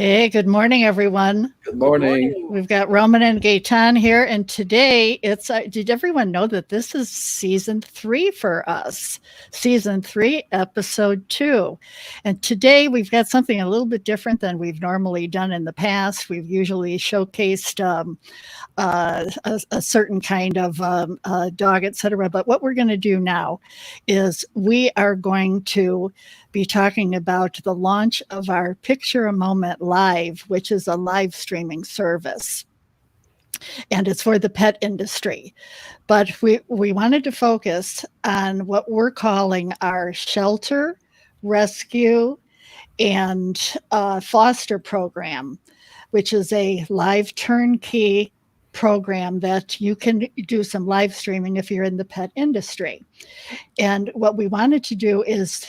Hey, good morning, everyone. Good morning. We've got Roman and Gaetan here, and today did everyone know that this is season 3 for us? Season 3, episode 2. And today we've got something a little bit different than we've normally done in the past. We've usually showcased a certain kind of dog, etc. But what we're going to do now is we are going to be talking about the launch of our Picture a Moment Live, which is a live streaming service. And it's for the pet industry. But we wanted to focus on what we're calling our shelter, rescue, and foster program, which is a live turnkey program that you can do some live streaming if you're in the pet industry. And what we wanted to do is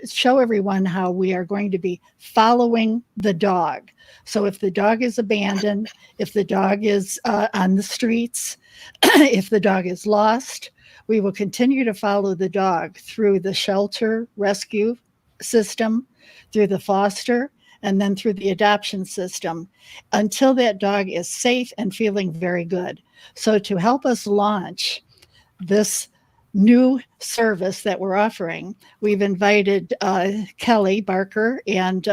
show everyone how we are going to be following the dog. So if the dog is abandoned, if the dog is on the streets, if the dog is lost, we will continue to follow the dog through the shelter rescue system, through the foster, and then through the adoption system until that dog is safe and feeling very good. So to help us launch this new service that we're offering, we've invited Kelly Barker and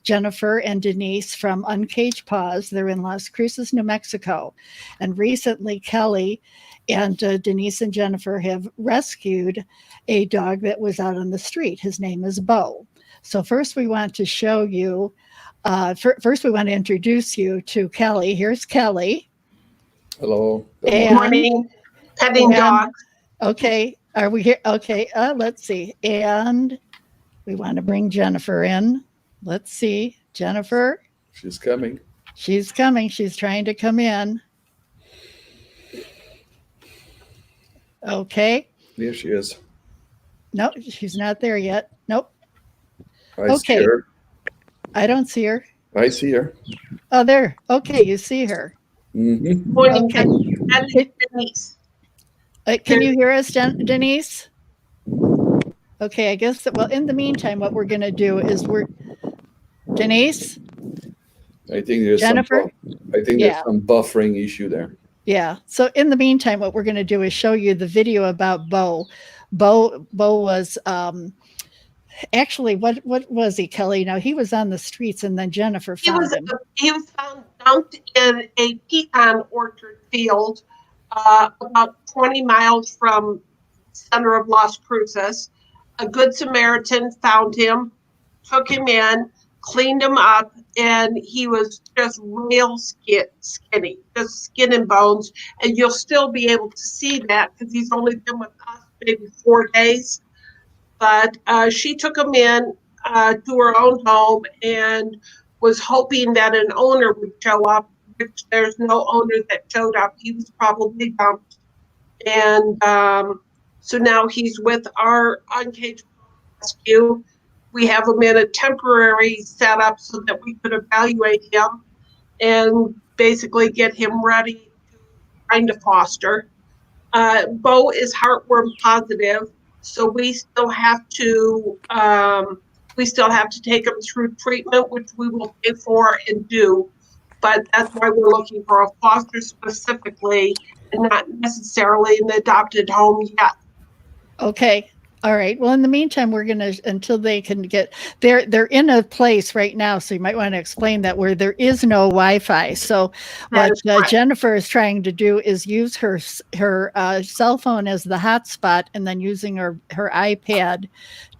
Jennifer and Denise from Uncaged Paws. They're in Las Cruces, New Mexico. And recently, Kelly and Denise and Jennifer have rescued a dog that was out on the street. His name is Bo. So first we want to show you, first we want to introduce you to Kelly. Here's Kelly. Hello. Good morning. Petting dogs. Okay, are we here? Okay, let's see. And we want to bring Jennifer in. Let's see. Jennifer. She's coming. She's coming. She's trying to come in. Okay. There she is. No, she's not there yet. Nope. I see her. I don't see her. I see her. Oh, there. Okay, you see her. Mm-hmm. Morning, Okay. Denise. Can you hear us, Denise? Okay, I guess that, well, in the meantime, what we're going to do is Denise? I think there's Jennifer? there's some buffering issue there. Yeah. So in the meantime, what we're going to do is show you the video about Bo. Bo was actually, what was he, Kelly? Now, he was on the streets, and then Jennifer found him. He was found dumped in a pecan orchard field about 20 miles from the center of Las Cruces. A good Samaritan found him, took him in, cleaned him up, and he was just real skinny, just skin and bones. And you'll still be able to see that because he's only been with us maybe 4 days. But she took him in to her own home and was hoping that an owner would show up, which there's no owner that showed up. He was probably dumped. And so now he's with our Uncaged Rescue. We have him in a temporary setup so that we could evaluate him and basically get him ready to find a foster. Bo is heartworm positive, so we still have to take him through treatment, which we will pay for and do. But that's why we're looking for a foster specifically and not necessarily an adopted home yet. Okay. All right. Well, in the meantime, we're going to, until they can get, they're in a place right now. So you might want to explain that where there is no Wi-Fi. So what Jennifer is trying to do is use her cell phone as the hotspot and then using her iPad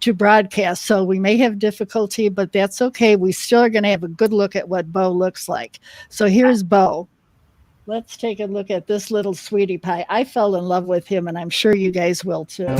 to broadcast. So we may have difficulty, but that's okay. We still are going to have a good look at what Bo looks like. So here's Bo. Let's take a look at this little sweetie pie. I fell in love with him, and I'm sure you guys will too.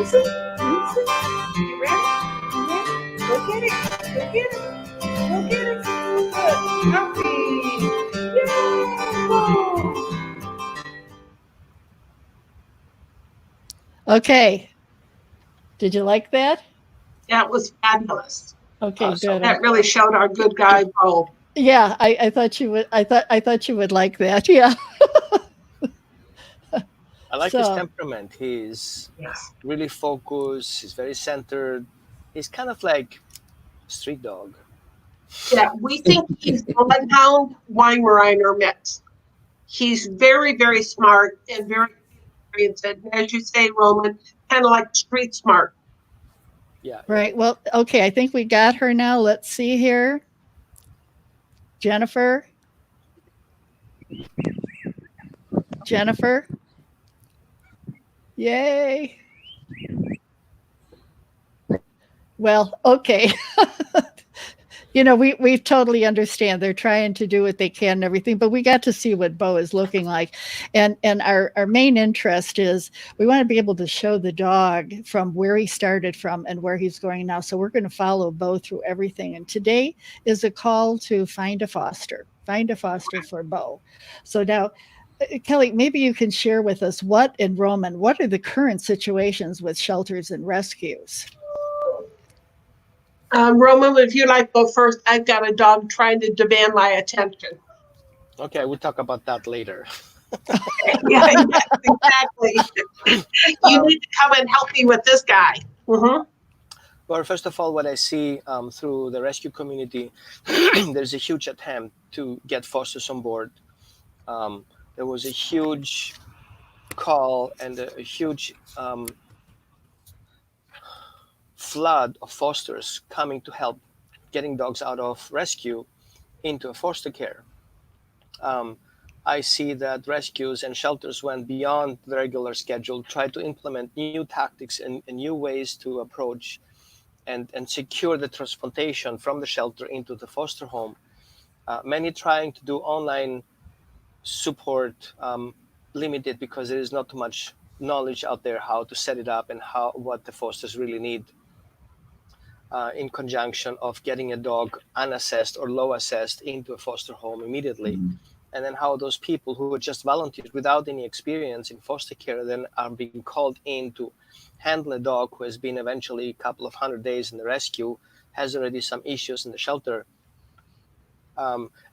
Lucy? You ready? You ready? Go get it. Go get it. Go get it. Good. Happy. Yay! Okay. Did you like that? Yeah, it was fabulous. Okay, good. That really showed our good guy, Bo. Yeah, I thought you would. I thought you would like that. Yeah. I like his temperament. He's really focused. He's very centered. He's kind of like street dog. Yeah, we think he's bloodhound Weimaraner mix. He's very, very smart and very experienced. And as you say, Roman, kind of like street smart. Yeah. Right. Well, okay. I think we got her now. Let's see here. Jennifer. Yay. Well, okay. We totally understand. They're trying to do what they can and everything, but we got to see what Bo is looking like. And our main interest is we want to be able to show the dog from where he started from and where he's going now. So we're going to follow Bo through everything. And today is a call to find a foster for Bo. So now, Kelly, maybe you can share with us what are the current situations with shelters and rescues? Roman, if you'd like to go first, I've got a dog trying to demand my attention. Okay, we'll talk about that later. Yeah, exactly. You need to come and help me with this guy. Mm-hmm. Well, first of all, what I see through the rescue community, there's a huge attempt to get fosters on board. There was a huge call and a huge flood of fosters coming to help getting dogs out of rescue into foster care. I see that rescues and shelters went beyond the regular schedule, tried to implement new tactics and new ways to approach and secure the transportation from the shelter into the foster home. Many trying to do online support, limited because there is not too much knowledge out there how to set it up and what the fosters really need. In conjunction of getting a dog unassessed or low assessed into a foster home immediately. Mm-hmm. And then how those people who are just volunteers without any experience in foster care then are being called in to handle a dog who has been eventually a couple of 100 days in the rescue, has already some issues in the shelter.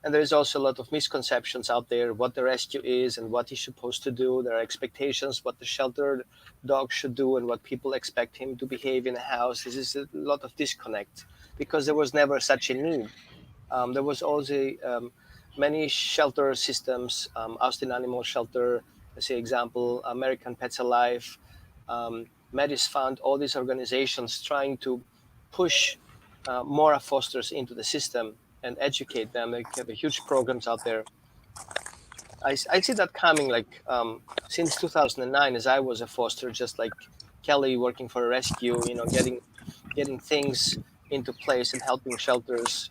And there is also a lot of misconceptions out there what the rescue is and what he's supposed to do. There are expectations what the shelter dog should do and what people expect him to behave in a house. This is a lot of disconnect because there was never such a need. There was also many shelter systems, Austin Animal Shelter, let's say example, American Pets Alive, Medis Fund, all these organizations trying to push more fosters into the system and educate them. They have huge programs out there. I see that coming like since 2009, as I was a foster, just like Kelly working for a rescue, getting things into place and helping shelters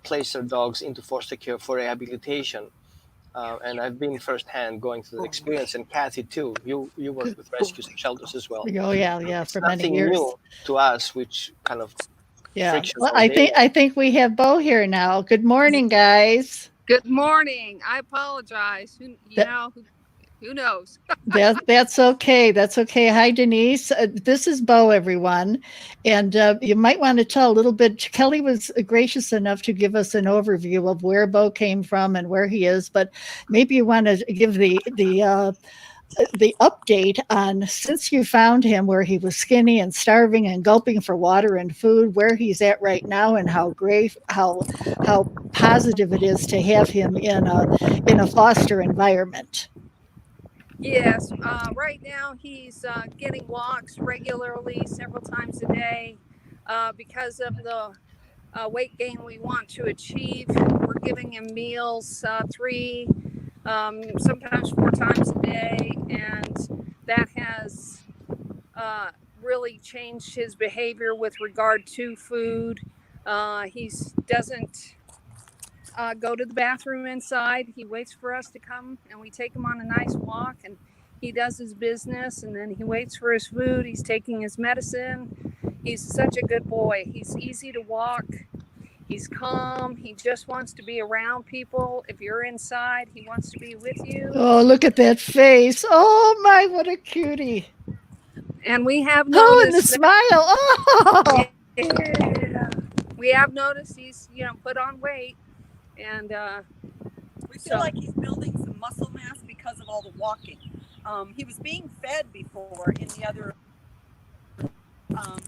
place their dogs into foster care for rehabilitation. And I've been firsthand going through the experience, and Kathy too. You work with rescues and shelters as well. Oh yeah, it's for many years. Nothing new to us, which kind of Well, I think we have Bo here now. Good morning, guys. Good morning. I apologize. Who knows? That's okay. That's okay. Hi, Denise. This is Bo, everyone. And you might want to tell a little bit. Kelly was gracious enough to give us an overview of where Bo came from and where he is. But maybe you want to give the update on since you found him where he was skinny and starving and gulping for water and food, where he's at right now and how positive it is to have him in a foster environment. Yes, right now he's getting walks regularly several times a day because of the weight gain we want to achieve. We're giving him meals 3, sometimes 4 times a day, and that has really changed his behavior with regard to food. He doesn't go to the bathroom inside. He waits for us to come and we take him on a nice walk, and he does his business, and then he waits for his food. He's taking his medicine. He's such a good boy. He's easy to walk. He's calm. He just wants to be around people. If you're inside, he wants to be with you. Oh, look at that face. Oh, my, what a cutie. And we have noticed. Oh, and the smile. Oh. Yeah. We have noticed he's, put on weight. And we feel like he's building some muscle mass because of all the walking. He was being fed before in the other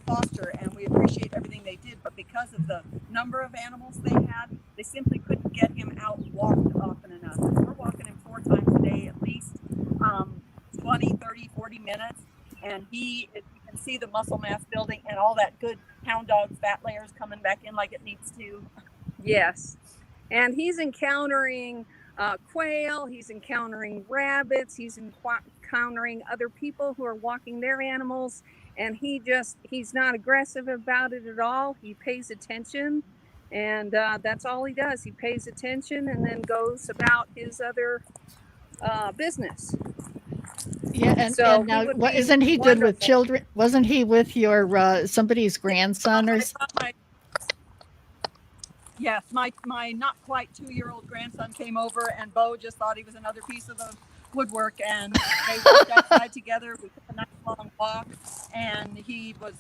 foster, and we appreciate everything they did, but because of the number of animals they had, they simply couldn't get him out and walked often enough. We're walking him 4 times a day at least, 20, 30, 40 minutes, and you can see the muscle mass building and all that good hound dog fat layers coming back in like it needs to. Yes, and he's encountering quail, he's encountering rabbits, he's encountering other people who are walking their animals, and he's not aggressive about it at all. He pays attention, and that's all he does. He pays attention and then goes about his other business. Yeah, and now isn't he good with children? Wasn't he with your somebody's grandson or something? Yes, my not quite 2-year-old grandson came over, and Bo just thought he was another piece of the woodwork, and they walked outside together. We took a nice long walk, and he was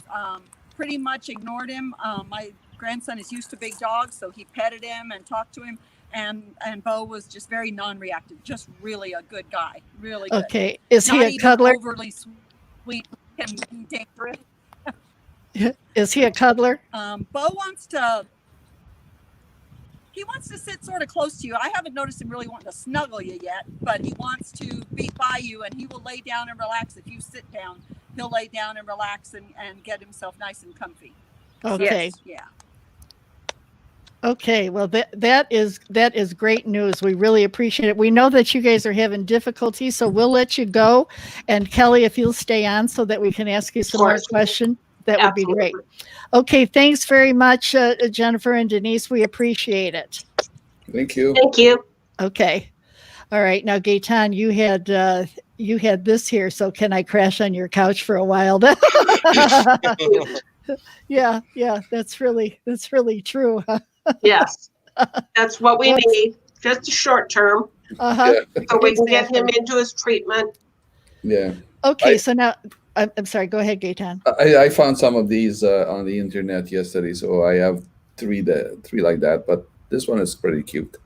pretty much ignored him. My grandson is used to big dogs, so he petted him and talked to him, and Bo was just very non-reactive, just really a good guy, really good. Okay, is he a cuddler? Overly sweet and dangerous. Is he a cuddler? Bo wants to sit sort of close to you. I haven't noticed him really wanting to snuggle you yet, but he wants to be by you, and he will lay down and relax. If you sit down, he'll lay down and relax and get himself nice and comfy. Okay. So, yeah. Okay, well that is great news. We really appreciate it. We know that you guys are having difficulty, so we'll let you go. And Kelly, if you'll stay on so that we can ask you some more questions, that would be great. Okay, thanks very much, Jennifer and Denise. We appreciate it. Thank you. Thank you. Okay. All right. Now, Gaetan, you had this here, so can I crash on your couch for a while? Yeah, that's really true. Yes, that's what we need. Just a short term, so we can get him into his treatment. Yeah. Okay, so now I'm sorry. Go ahead, Gaetan. I found some of these on the internet yesterday, so I have three like that, but this one is pretty cute.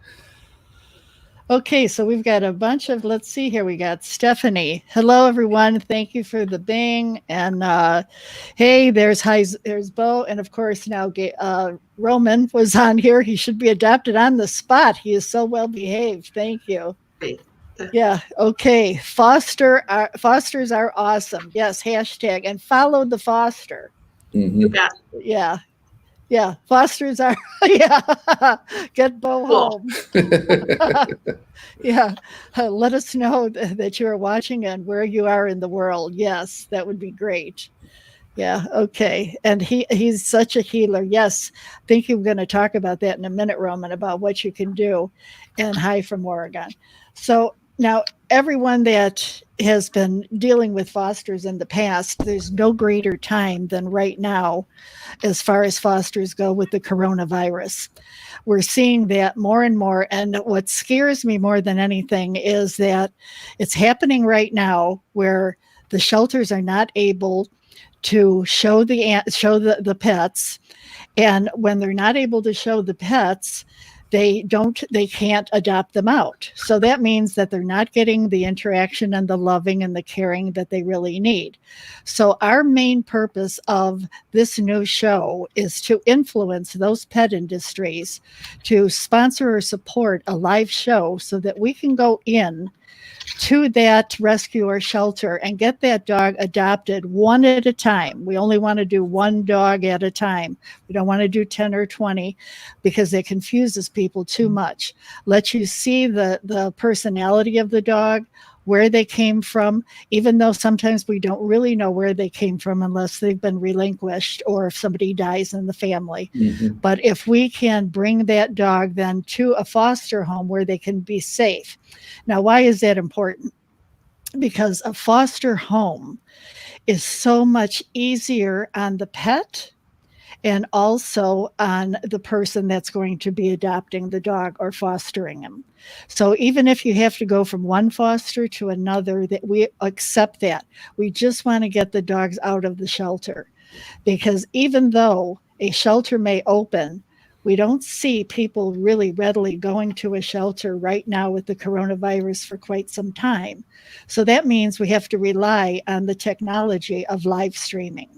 Okay, so we've got a bunch of, let's see here. We got Stephanie. Hello, everyone. Thank you for the bing. And hey, there's Bo. And of course, now Roman was on here. He should be adopted on the spot. He is so well behaved. Thank you. Yeah. Okay. Fosters are awesome. Yes. Hashtag and follow the foster. Mm-hmm. Yeah. Yeah, fosters are, yeah, get Bo home. Yeah, let us know that you are watching and where you are in the world. Yes, that would be great. Yeah, okay. And he's such a healer. Yes, I think you're going to talk about that in a minute, Roman, about what you can do. And hi from Oregon. So now, everyone that has been dealing with fosters in the past, there's no greater time than right now as far as fosters go with the coronavirus. We're seeing that more and more. And what scares me more than anything is that it's happening right now where the shelters are not able to show the pets. And when they're not able to show the pets, they can't adopt them out. So that means that they're not getting the interaction and the loving and the caring that they really need. So our main purpose of this new show is to influence those pet industries to sponsor or support a live show so that we can go in to that rescue or shelter and get that dog adopted one at a time. We only want to do one dog at a time. We don't want to do 10 or 20 because it confuses people too much. Let you see the personality of the dog, where they came from, even though sometimes we don't really know where they came from unless they've been relinquished or if somebody dies in the family. Mm-hmm. But if we can bring that dog then to a foster home where they can be safe. Now, why is that important? because a foster home is so much easier on the pet and also on the person that's going to be adopting the dog or fostering him. So even if you have to go from one foster to another, that we accept that. We just want to get the dogs out of the shelter, because even though a shelter may open, we don't see people really readily going to a shelter right now with the coronavirus for quite some time. So that means we have to rely on the technology of live streaming.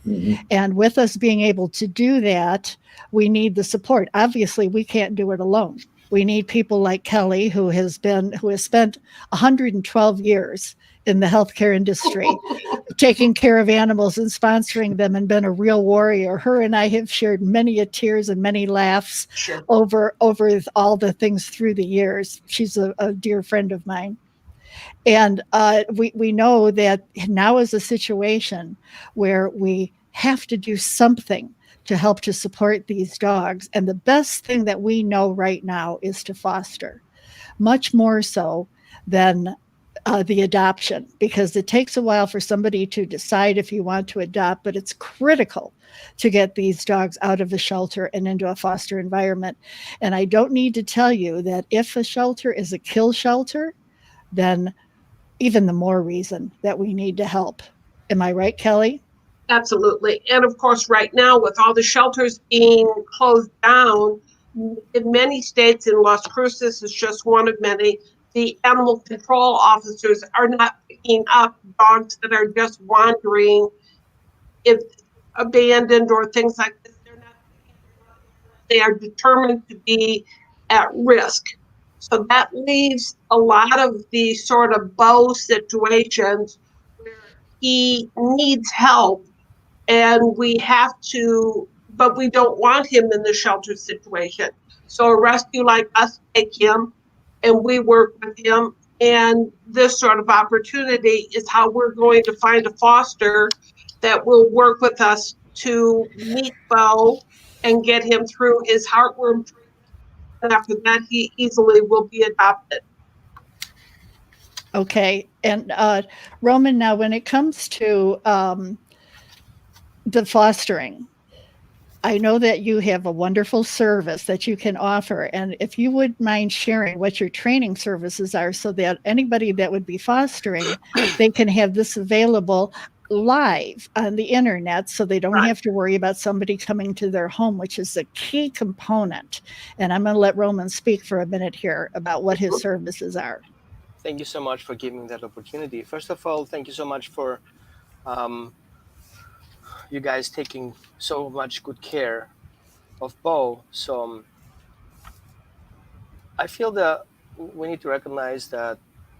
Mhm. And with us being able to do that, we need the support. Obviously, we can't do it alone. We need people like Kelly, who has spent 112 years in the healthcare industry, taking care of animals and sponsoring them, and been a real warrior. Her and I have shared many a tears and many laughs Sure. over all the things through the years. She's a dear friend of mine. And we know that now is a situation where we have to do something to help to support these dogs. And the best thing that we know right now is to foster, much more so than the adoption, because it takes a while for somebody to decide if you want to adopt, but it's critical to get these dogs out of the shelter and into a foster environment. And I don't need to tell you that if a shelter is a kill shelter, then even the more reason that we need to help. Am I right, Kelly? Absolutely. And of course, right now, with all the shelters being closed down, in many states, in Las Cruces is just one of many, the animal control officers are not picking up dogs that are just wandering, if abandoned or things like this. They're not picking them up because they are determined to be at risk. So that leaves a lot of the sort of Bo situations where he needs help, and we have to, but we don't want him in the shelter situation. So a rescue like us take him and we work with him. And this sort of opportunity is how we're going to find a foster that will work with us to meet Bo and get him through his heartworm treatment. And after that, he easily will be adopted. Okay. And Roman, now when it comes to the fostering, I know that you have a wonderful service that you can offer. And if you would mind sharing what your training services are, so that anybody that would be fostering, they can have this available live on the internet, so they don't Right. have to worry about somebody coming to their home, which is a key component. And I'm going to let Roman speak for a minute here about what his services are. Thank you so much for giving that opportunity. First of all, thank you so much for um, you guys taking so much good care of Bo. So I feel that we need to recognize that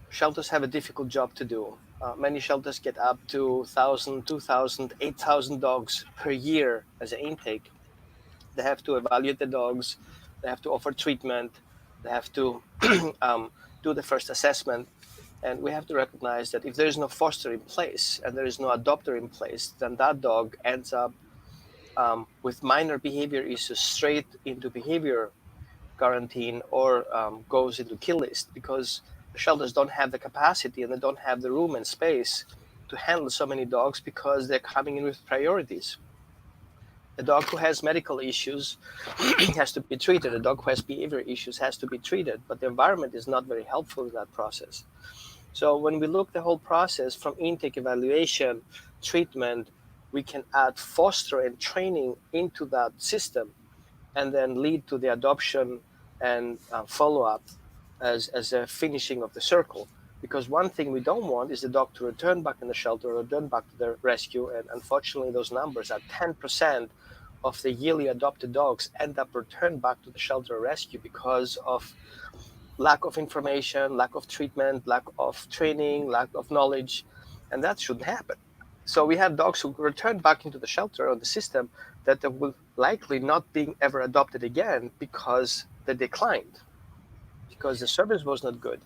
shelters have a difficult job to do. Many shelters get up to 1,000, 2,000, 8,000 dogs per year as an intake. They have to evaluate the dogs, they have to offer treatment, they have to do the first assessment. And we have to recognize that if there is no foster in place and there is no adopter in place, then that dog ends up with minor behavior issues straight into behavior quarantine or goes into kill list, because the shelters don't have the capacity and they don't have the room and space to handle so many dogs, because they're coming in with priorities. A dog who has medical issues has to be treated. A dog who has behavior issues has to be treated, but the environment is not very helpful in that process. So when we look the whole process from intake, evaluation, treatment, we can add foster and training into that system, and then lead to the adoption and follow-up as a finishing of the circle. Because one thing we don't want is the dog to return back in the shelter or return back to the rescue. And unfortunately, those numbers are 10% of the yearly adopted dogs end up returned back to the shelter or rescue because of lack of information, lack of treatment, lack of training, lack of knowledge, and that shouldn't happen. So we have dogs who return back into the shelter or the system that they will likely not being ever adopted again because they declined, because the service was not good.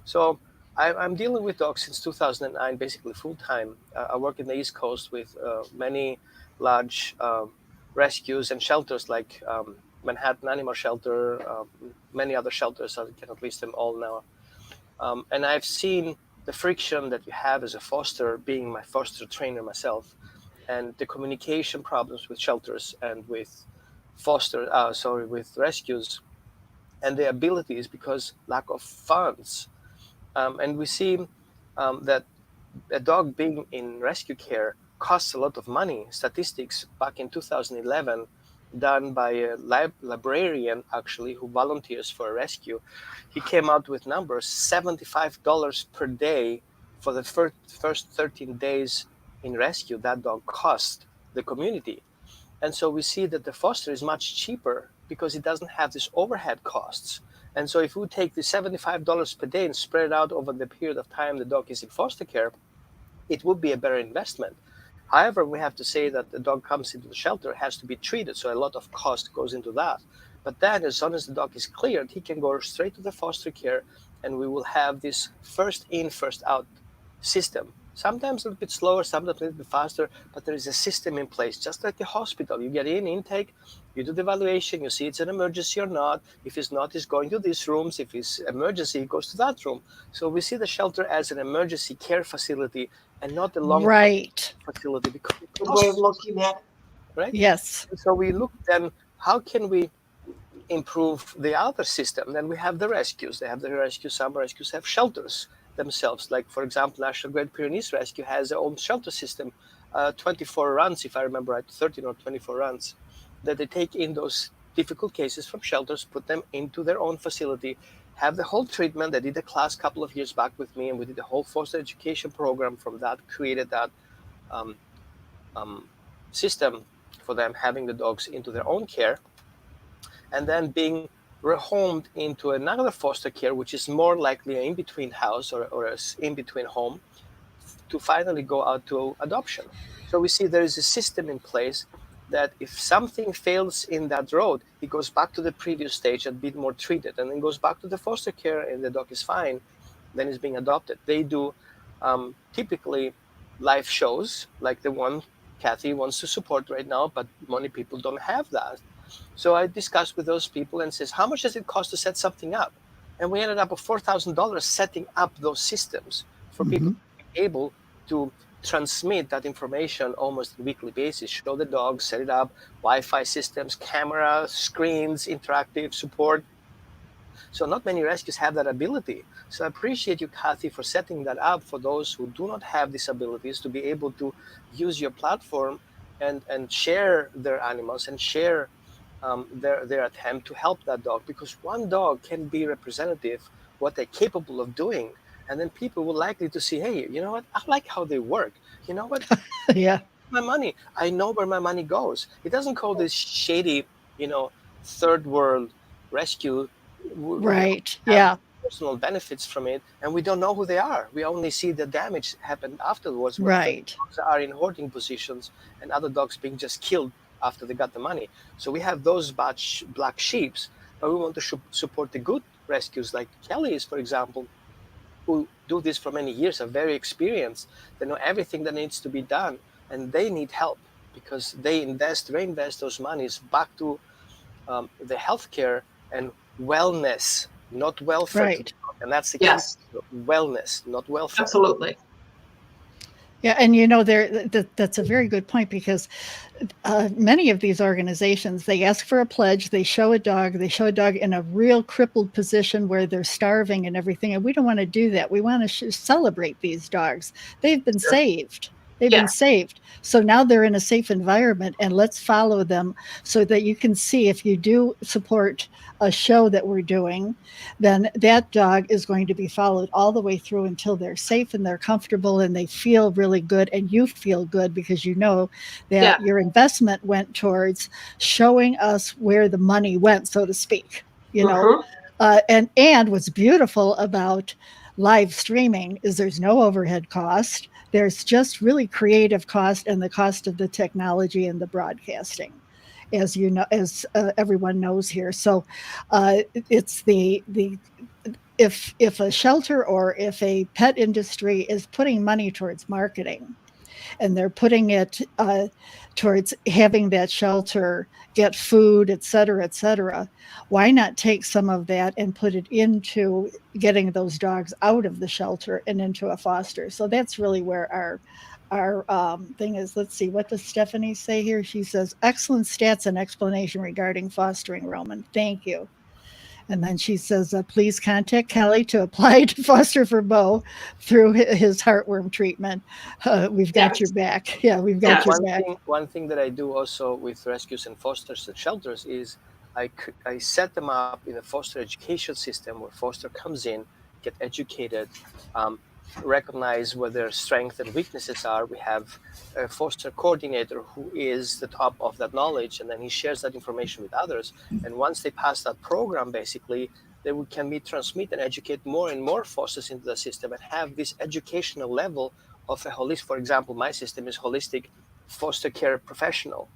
So I'm dealing with dogs since 2009, basically full time. I work in the East Coast with many large rescues and shelters like Manhattan Animal Shelter, many other shelters. I cannot list them all now. And I've seen the friction that you have as a foster, being my foster trainer myself, and the communication problems with shelters and with with rescues, and the abilities because lack of funds. And we see that a dog being in rescue care costs a lot of money. Statistics back in 2011, done by a librarian actually who volunteers for a rescue, he came out with numbers: $75 per day for the first 13 days in rescue. That dog cost the community. And so we see that the foster is much cheaper because it doesn't have these overhead costs. And so if we take the $75 per day and spread it out over the period of time the dog is in foster care, it would be a better investment. However, we have to say that the dog comes into the shelter, has to be treated, so a lot of cost goes into that. But then, as soon as the dog is cleared, he can go straight to the foster care, and we will have this first in, first out system. Sometimes a little bit slower, sometimes a little bit faster, but there is a system in place, just like the hospital. You get in, intake, you do the evaluation, you see it's an emergency or not. If it's not, it's going to these rooms. If it's emergency, it goes to that room. So we see the shelter as an emergency care facility and not a long-term Right. facility, because Good way of looking at it. right? Yes. And so we look then, how can we improve the other system? Then we have the rescues. They have the rescues. Some rescues have shelters themselves. Like, for example, National Great Pyrenees Rescue has their own shelter system, 24 runs, if I remember right, 13 or 24 runs, that they take in those difficult cases from shelters, put them into their own facility, have the whole treatment. They did a class a couple of years back with me, and we did the whole foster education program from that, created that um, system for them, having the dogs into their own care, and then being rehomed into another foster care, which is more likely an in-between house or an in-between home, to finally go out to adoption. So we see there is a system in place that if something fails in that road, it goes back to the previous stage and be more treated, and then goes back to the foster care, and the dog is fine, then it's being adopted. They do typically live shows like the one Kathy wants to support right now, but many people don't have that. So I discussed with those people and says, how much does it cost to set something up? And we ended up with $4,000 setting up those systems for people to be able to transmit that information almost on a weekly basis, show the dog, set it up, Wi-Fi systems, camera, screens, interactive support. So not many rescues have that ability. So I appreciate you, Kathy, for setting that up for those who do not have these abilities to be able to use your platform and share their animals and share their attempt to help that dog, because one dog can be representative what they're capable of doing, and then people will likely to see, hey, you know what, I like how they work, you know what, Yeah. my money, I know where my money goes. It doesn't go this shady, third world rescue. We Right. have Yeah. personal benefits from it, and we don't know who they are. We only see the damage happened afterwards, where Right. dogs are in hoarding positions and other dogs being just killed after they got the money. So we have those black sheeps, but we want to support the good rescues like Kelly's, for example, who do this for many years, are very experienced. They know everything that needs to be done, and they need help because they reinvest those monies back to the healthcare and wellness, not welfare. Right. And that's the Yes. key: wellness, not welfare. Absolutely. Yeah, and that's a very good point, because many of these organizations, they ask for a pledge, they show a dog in a real crippled position where they're starving and everything, and we don't want to do that. We want to celebrate these dogs. They've been saved. They've been saved. So now they're in a safe environment, and let's follow them so that you can see, if you do support a show that we're doing, then that dog is going to be followed all the way through until they're safe and they're comfortable and they feel really good, and you feel good because you know that your investment went towards showing us where the money went, so to speak, and what's beautiful about live streaming is there's no overhead cost. There's just really creative cost and the cost of the technology and the broadcasting, as you know, as everyone knows here. So it's if a shelter or if a pet industry is putting money towards marketing, and they're putting it towards having that shelter get food, et cetera, why not take some of that and put it into getting those dogs out of the shelter and into a foster? So that's really where our thing is. Let's see, what does Stephanie say here? She says, excellent stats and explanation regarding fostering, Roman. Thank you. And then she says, please contact Kelly to apply to foster for Bo through his heartworm treatment. We've got your back. Yeah, we've got your back. One thing that I do also with rescues and fosters and shelters is I set them up in a foster education system where foster comes in, get educated, recognize where their strengths and weaknesses are. We have a foster coordinator who is the top of that knowledge, and then he shares that information with others. And once they pass that program, basically, they can be transmit and educate more and more fosters into the system and have this educational level of a holistic. For example, my system is holistic foster care professional.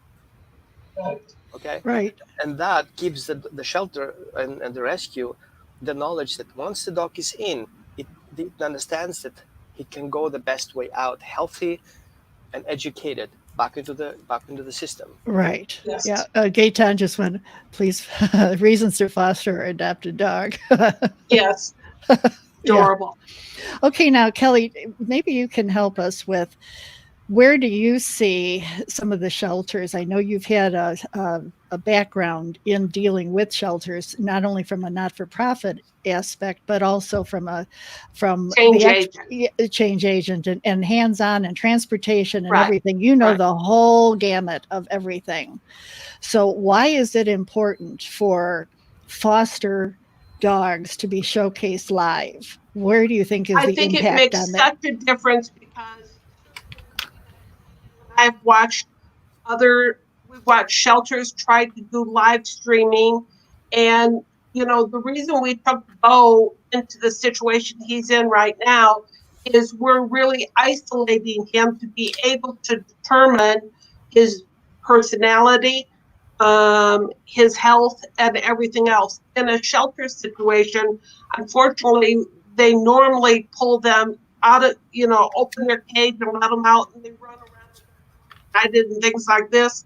Okay. Right. And that gives the shelter and the rescue the knowledge that once the dog is in, it understands that he can go the best way out, healthy and educated, back into the system. Right. Yes. Yeah. Gaetan just went, please, reasons to foster or adopt a dog. Yes. Adorable. Yeah. Okay. Now, Kelly, maybe you can help us with, where do you see some of the shelters? I know you've had a background in dealing with shelters, not only from a not-for-profit aspect, but also from change agent and hands-on and transportation and everything. You know, the whole gamut of everything. So why is it important for foster dogs to be showcased live? Where do you think is the impact on that? I think it makes such a difference because I've watched we've watched shelters try to do live streaming. And, you know, the reason we took Bo into the situation he's in right now is we're really isolating him to be able to determine his personality, his health, and everything else. In a shelter situation, unfortunately, they normally pull them out of, open their cage and let them out, and they run around. I did things like this,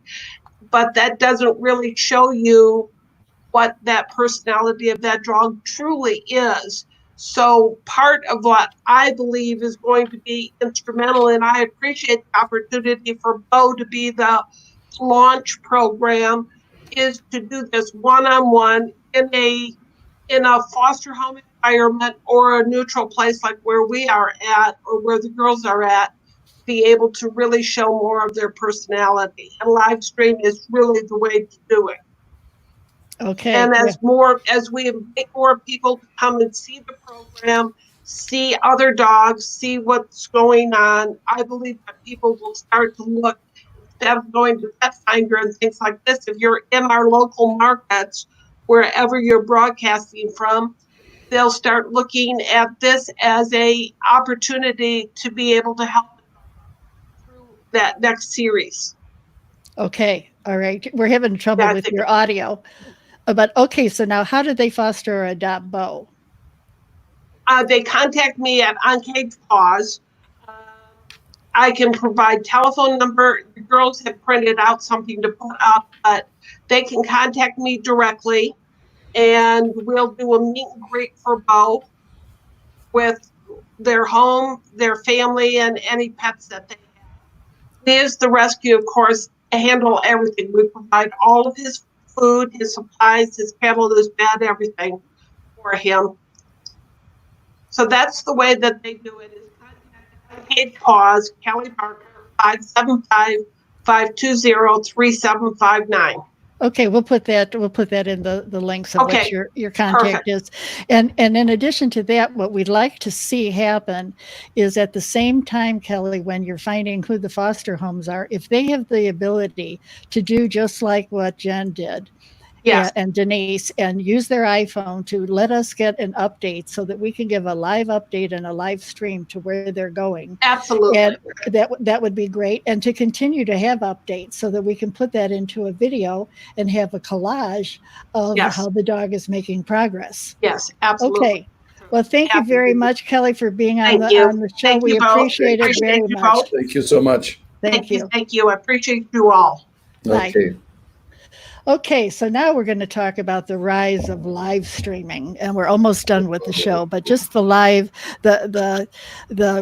but that doesn't really show you what that personality of that dog truly is. So part of what I believe is going to be instrumental, and I appreciate the opportunity for Bo to be the launch program, is to do this one-on-one in a foster home environment or a neutral place like where we are at or where the girls are at, be able to really show more of their personality. And live stream is really the way to do it. Okay. And as we invite more people to come and see the program, see other dogs, see what's going on, I believe that people will start to look, instead of going to Pet Finder and things like this, if you're in our local markets, wherever you're broadcasting from, they'll start looking at this as a opportunity to be able to help that next series. Okay. All right. We're having trouble with your audio. But okay, so now how did they foster or adopt Bo? They contact me at Uncaged Paws. I can provide telephone number. The girls have printed out something to put up, but they can contact me directly, and we'll do a meet and greet for Bo with their home, their family, and any pets that they have. We as the rescue, of course, handle everything. We provide all of his food, his supplies, his kennel, his bed, everything for him. So that's the way that they do it. Is Uncaged Paws, Kelly Parker, 575-520-3759. Okay, we'll put that in the links of what your contact is. And in addition to that, what we'd like to see happen is at the same time, Kelly, when you're finding who the foster homes are, if they have the ability to do just like what Jen did, and Denise, and use their iPhone to let us get an update so that we can give a live update and a live stream to where they're going. Absolutely. And that would be great. And to continue to have updates so that we can put that into a video and have a collage of how the dog is making progress. Yes, absolutely. Okay. Well, thank you very much, Kelly, for being on the show. Thank we you, appreciate it very much. Thank you so much. Thank you. Thank you. I appreciate you all. Bye. Okay. Okay, so now we're going to talk about the rise of live streaming, and we're almost done with the show. But just the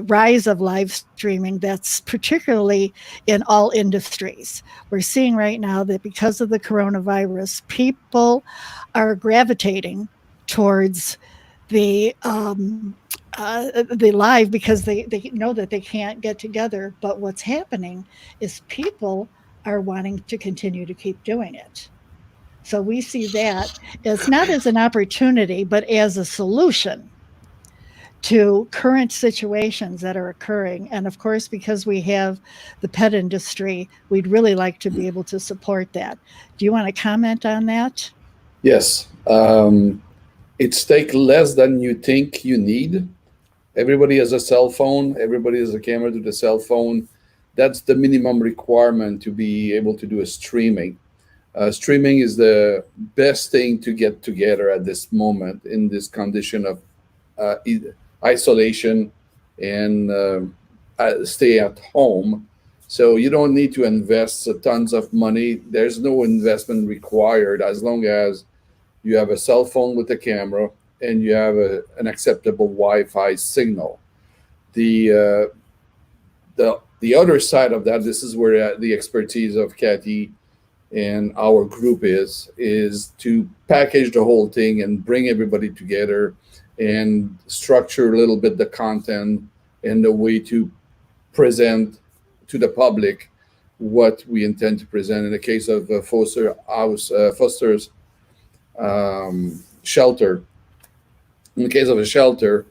rise of live streaming. That's particularly in all industries. We're seeing right now that because of the coronavirus, people are gravitating towards the live because they know that they can't get together. But what's happening is people are wanting to continue to keep doing it. So we see that it's not as an opportunity, but as a solution to current situations that are occurring. And of course, because we have the pet industry, we'd really like to be able to support that. Do you want to comment on that? Yes. It's take less than you think you need. Everybody has a cell phone. Everybody has a camera to the cell phone. That's the minimum requirement to be able to do a streaming. Streaming is the best thing to get together at this moment in this condition of isolation and stay at home. So you don't need to invest tons of money. There's no investment required as long as you have a cell phone with a camera and you have an acceptable Wi-Fi signal. The the other side of that, this is where the expertise of Kathy and our group is to package the whole thing and bring everybody together and structure a little bit the content and the way to present to the public what we intend to present. In the case of Foster's shelter, in the case of a shelter,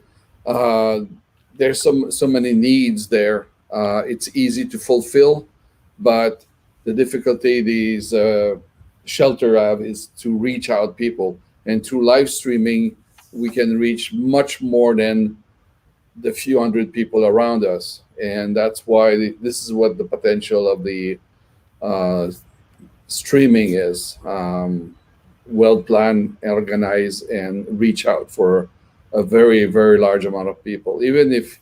uh, there's so many needs there. It's easy to fulfill, but the difficulty these shelter have is to reach out people, and through live streaming, we can reach much more than the few hundred people around us, and that's why this is what the potential of the uh, streaming is. Well planned, organized, and reach out for a very, very large amount of people. Even if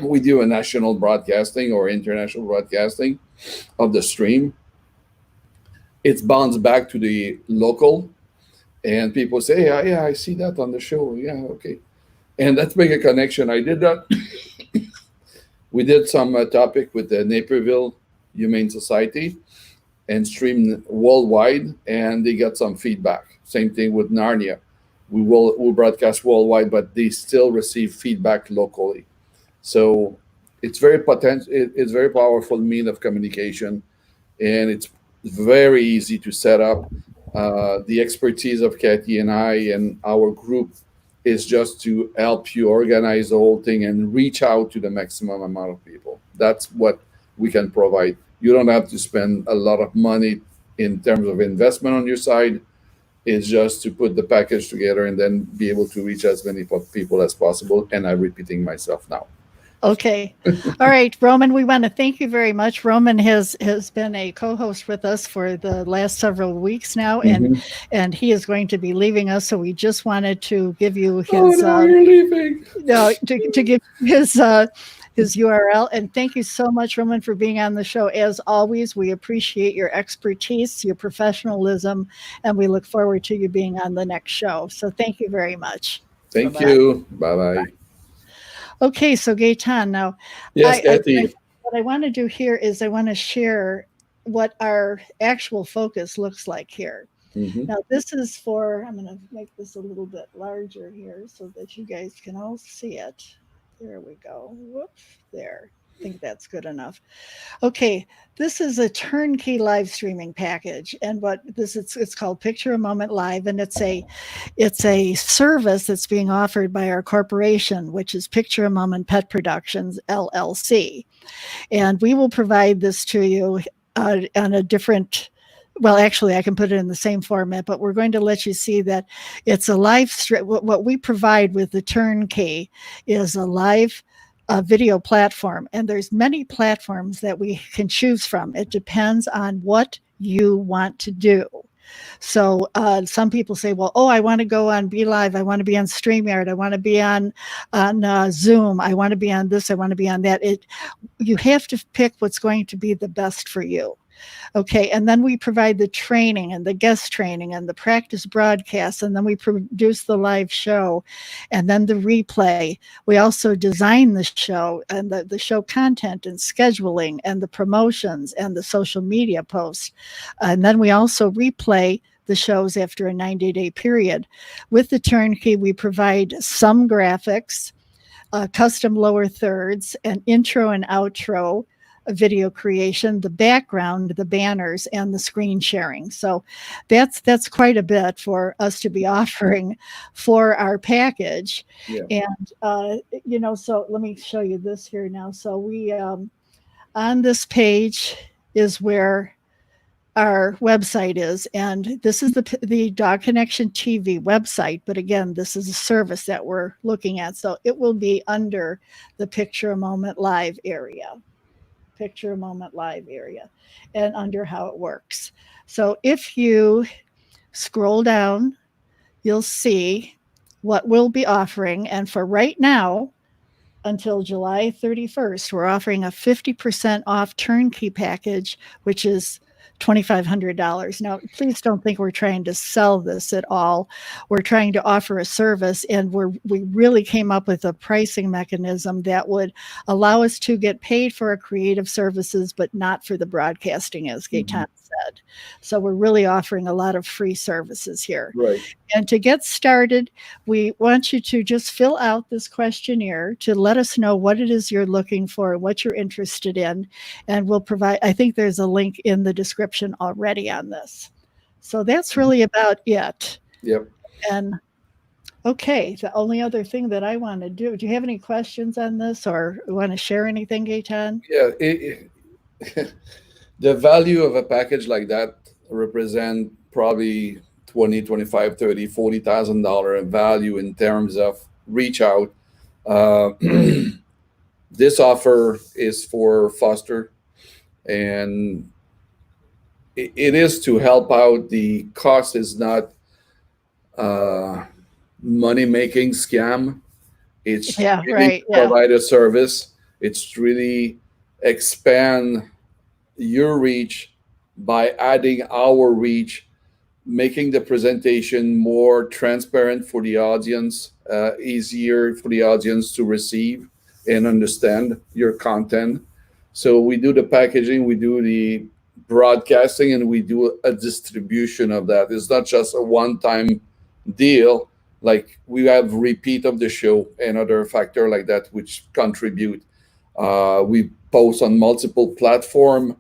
we do a national broadcasting or international broadcasting of the stream, it's bounced back to the local, and people say, yeah, yeah, I see that on the show. Yeah, okay. And let's make a connection. I did that. We did some topic with the Naperville Humane Society and streamed worldwide, and they got some feedback. Same thing with Narnia. We'll broadcast worldwide, but they still receive feedback locally. So it's very It's very powerful mean of communication, and it's very easy to set up. The expertise of Kathy and I and our group is just to help you organize the whole thing and reach out to the maximum amount of people. That's what we can provide. You don't have to spend a lot of money in terms of investment on your side. It's just to put the package together and then be able to reach as many people as possible. And I'm repeating myself now. Okay. All right, Roman, we want to thank you very much. Roman has been a co-host with us for the last several weeks now, Mhm. and he is going to be leaving us. So we just wanted to give you Oh his no, you're leaving. no, to give his URL. And thank you so much, Roman, for being on the show. As always, we appreciate your expertise, your professionalism, and we look forward to you being on the next show. So thank you very much. Thank Bye-bye. you. Bye bye. Okay, so Gaetan, now Yes, I, Kathy. what I want to do here is I want to share what our actual focus looks like here. Mhm. Now, this is for, I'm going to make this a little bit larger here so that you guys can all see it. There we go. Whoops, there. I think that's good enough. Okay, this is a turnkey live streaming package, and what this it's called Picture a Moment Live, and it's a service that's being offered by our corporation, which is Picture a Moment Pet Productions LLC, and we will provide this to you on a different. Well, actually, I can put it in the same format, but we're going to let you see that it's a live stream. What we provide with the turnkey is a live video platform, and there's many platforms that we can choose from. It depends on what you want to do. So some people say, well, oh, I want to go on Be Live. I want to be on StreamYard. I want to be on Zoom. I want to be on this. I want to be on that. You have to pick what's going to be the best for you. Okay, and then we provide the training and the guest training and the practice broadcasts, and then we produce the live show and then the replay. We also design the show and the show content and scheduling and the promotions and the social media posts. And then we also replay the shows after a 90-day period. With the turnkey, we provide some graphics, custom lower thirds, an intro and outro, video creation, the background, the banners, and the screen sharing. So that's quite a bit for us to be offering for our package. Yeah. And so let me show you this here now. So we on this page is where our website is, and this is the Dog Connection TV website, but again, this is a service that we're looking at, so it will be under the Picture a Moment Live area. Picture a Moment Live area, and under how it works. So if you scroll down, you'll see what we'll be offering. And for right now, until July 31st, we're offering a 50% off turnkey package, which is $2,500. Now, please don't think we're trying to sell this at all. We're trying to offer a service, and we really came up with a pricing mechanism that would allow us to get paid for our creative services, but not for the broadcasting, as Gaetan said. So we're really offering a lot of free services here. Right. And to get started, we want you to just fill out this questionnaire to let us know what it is you're looking for, what you're interested in, and we'll provide, I think there's a link in the description already on this. So that's really about it. Yep. And okay, the only other thing that I want to do you have any questions on this or want to share anything, Gaetan? Yeah. The value of a package like that represent probably 20, 25, 30, $40,000 in value in terms of reach out. This offer is for foster, and it is to help out. The cost is not money-making scam. It's really provide a service. It's really expand your reach by adding our reach, making the presentation more transparent for the audience, easier for the audience to receive and understand your content. So we do the packaging, we do the broadcasting, and we do a distribution of that. It's not just a one-time deal. Like we have repeat of the show and other factor like that, which contribute. We post on multiple platforms.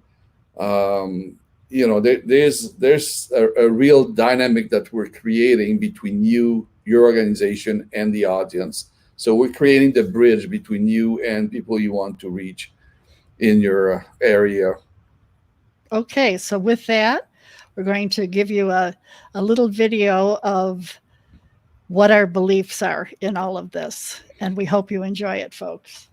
There's a real dynamic that we're creating between you, your organization, and the audience. So we're creating the bridge between you and people you want to reach in your area. Okay, so with that, we're going to give you a little video of what our beliefs are in all of this. And we hope you enjoy it, folks.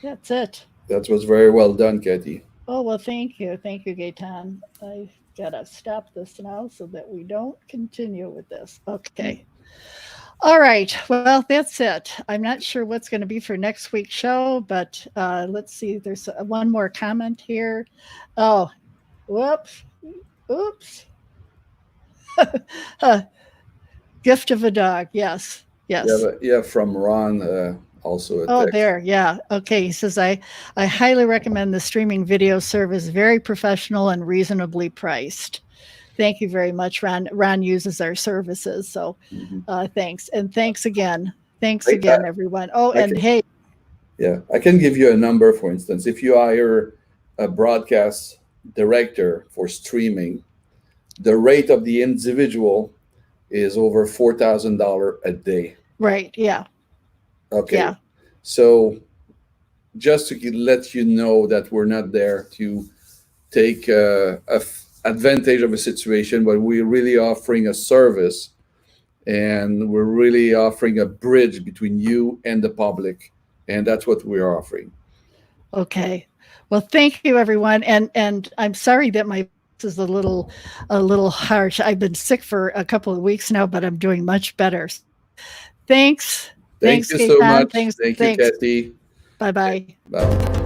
That's it. That was very well done, Katie. Oh, well, thank you. Thank you, Gaetan. I got to stop this now so that we don't continue with this. Okay. All right. Well, that's it. I'm not sure what's going to be for next week's show, but let's see. There's one more comment here. Oh, whoops. Oops. Gift of a dog. Yes. Yes. Yeah, from Ron, also a Oh, text. there. Yeah. Okay. He says, I highly recommend the streaming video service. Very professional and reasonably priced. Thank you very much, Ron. Ron uses our services. So thanks. And thanks again. Thanks again, everyone. Oh, and hey. Yeah, I can give you a number, for instance. If you hire a broadcast director for streaming, the rate of the individual is over $4,000 a day. Right. Yeah. Okay. Yeah. So just to let you know that we're not there to take advantage of a situation, but we're really offering a service, and we're really offering a bridge between you and the public, and that's what we're offering. Okay. Well, thank you, everyone. And I'm sorry that my voice is a little harsh. I've been sick for a couple of weeks now, but I'm doing much better. Thanks. Thank Thanks, you so Gaetan. much. Thank you, Kathy. Bye-bye. Bye.